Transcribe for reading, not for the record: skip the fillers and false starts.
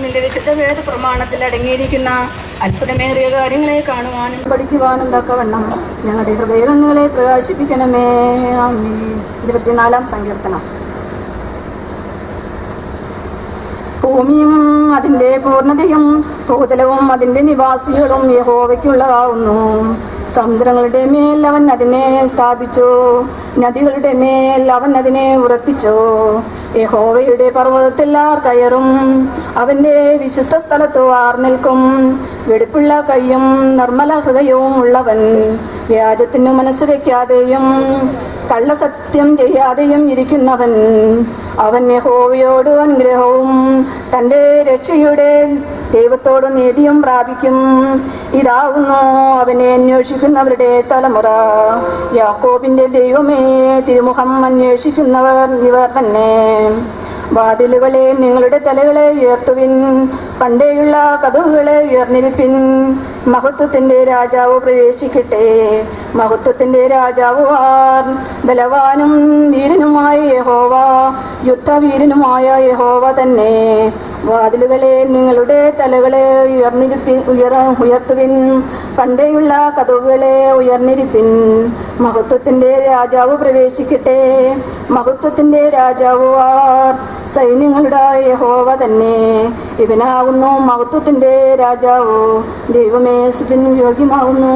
നിന്റെ വിശുദ്ധ വേദ പ്രമാണത്തിൽ അടങ്ങിയിരിക്കുന്ന അത്ഭുതമേറിയ കാര്യങ്ങളെ കാണുവാനും പഠിക്കുവാനും തക്കവണ്ണം ഞങ്ങളുടെ ഹൃദയങ്ങളെ പ്രകാശിപ്പിക്കണമേ. 24-ാം സങ്കീർത്തനം. ഭൂമിയും അതിൻ്റെ പൂർണ്ണതയും ഭൂതലവും അതിൻ്റെ നിവാസികളും യഹോവയ്ക്കുള്ളതാവുന്നു. സമുദ്രങ്ങളുടെ മേൽ അവൻ അതിനെ സ്ഥാപിച്ചു, നദികളുടെ മേൽ അവൻ അതിനെ ഉറപ്പിച്ചു. യഹോവയുടെ പർവ്വതത്തിൽ ആർ കയറും? അവൻ്റെ വിശുദ്ധ സ്ഥലത്ത് ആർ നിൽക്കും? വെടിപ്പുള്ള കൈയും നിർമ്മല ഹൃദയവും ഉള്ളവൻ, വ്യാജത്തിനു മനസ്സ് വയ്ക്കാതെയും കള്ളസത്യം ചെയ്യാതെയും ഇരിക്കുന്നവൻ. അവൻ യഹോവയോട് അനുഗ്രഹവും തൻ്റെ രക്ഷയുടെ ദൈവത്തോട് നീതിയും പ്രാപിക്കും. ഇതാവുന്നു അവനെ അന്വേഷിക്കുന്നവരുടെ തലമുറ. യാക്കോബിന്റെ ദൈവമേ, തിരുമുഖം അന്വേഷിക്കുന്നവർ ഇവർ തന്നെ. വാതിലുകളെ നിങ്ങളുടെ തലകളെ ഉയർത്തുവിൻ, പണ്ടേയുള്ള കതകുകളെ ഉയർന്നിരിപ്പിൻ. മഹത്വത്തിന്റെ രാജാവ് പ്രവേശിക്കട്ടെ. മഹത്വത്തിന്റെ രാജാവ് ആർ? ബലവാനും വീരനുമായ യഹോവ, യുദ്ധവീരനുമായ യഹോവ തന്നെ. വാതിലുകളെ നിങ്ങളുടെ തലകളെ ഉയർത്തുവിൻ, പണ്ടേയുള്ള കതകുകളെ ഉയർന്നിരിപ്പിൻ. മഹത്വത്തിന്റെ രാജാവ് പ്രവേശിക്കട്ടെ. മഹത്വത്തിന്റെ രാജാവ് ആർ? സൈന്യങ്ങളുടെ യഹോവ തന്നെ. ഇവനാകുന്നു മഹത്വത്തിന്റെ രാജാവ്. ദൈവമേ, സ്തുതിന് യോഗ്യമാകുന്നു.